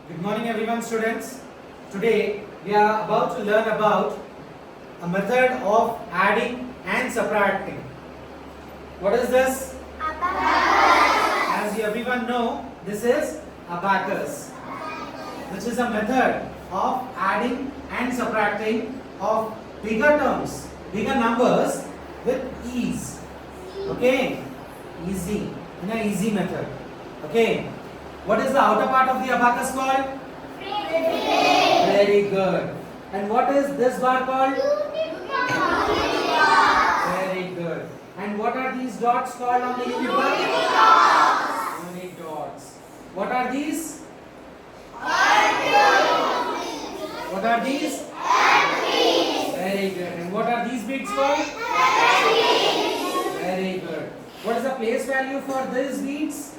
Good morning everyone students. Today we are about to learn about a method of adding and subtracting. What is this? Abacus. As you everyone know, this is abacus, which is a method of adding and subtracting of bigger terms, bigger numbers with ease. Okay? Easy, in an easy method. Okay? What is the outer part of the abacus called? Very good. And what is this bar called? Very good. And what are these dots called on the unit bar? Unit dots. What are these? What are these? Very good. And what are these beads called? Very good. What is the place value for these beads?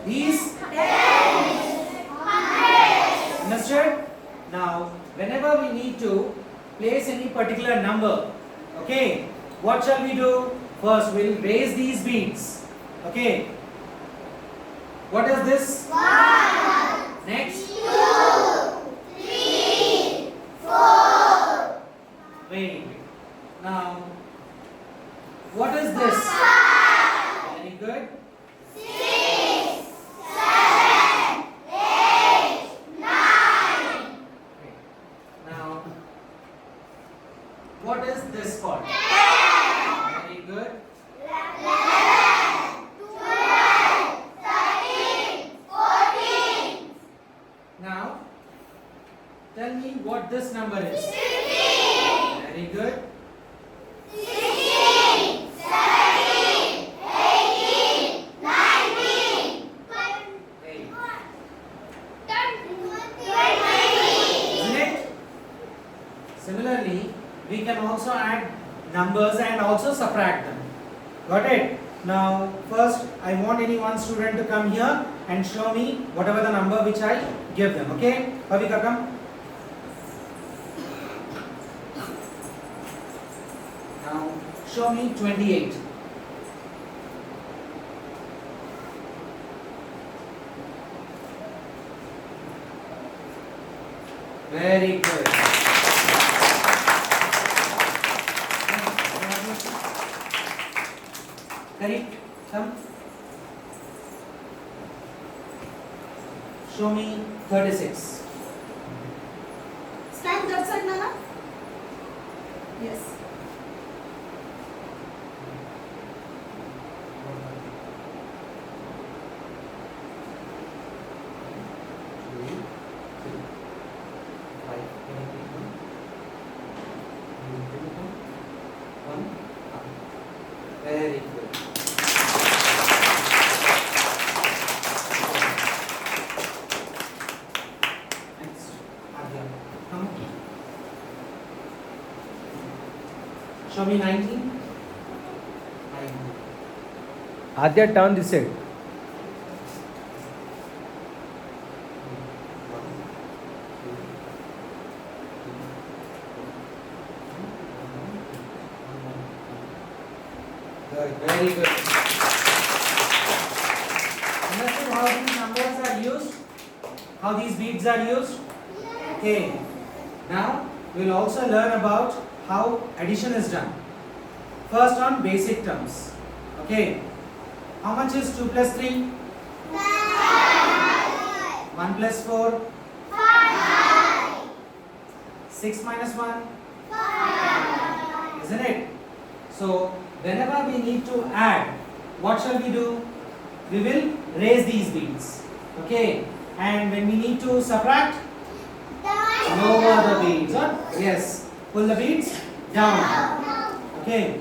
These? Understood? Now, whenever we need to place any particular number, okay, what shall we do? First, we'll raise these beads. Okay. What is this? Next? Very good. Now, what is this? Very good. Now, what is this called? Very good. Now, tell me what this number is. Very good. Isn't it? Similarly, we can also add numbers and also subtract them. Got it? Now, first, I want any one student to come here and show me whatever the number which I give them. Okay? Bhavika, come. Now, show me 28. Very good. Kari, come. Show me 36. Stand that side, Nana. Yes. Very good. Next, Adya. Come. Show me 19. Adya, turn this side. Good, very good. Understood how these numbers are used? How these beads are used? Okay. Now we will also learn about how addition is done. First on basic terms. Okay. How much is 2 plus 3? 1 plus 4? 6 minus 1? Isn't it? So whenever we need to add, what shall we do? We will raise these beads. Okay. And when we need to subtract, lower the beads. Or yes, pull the beads down. Okay.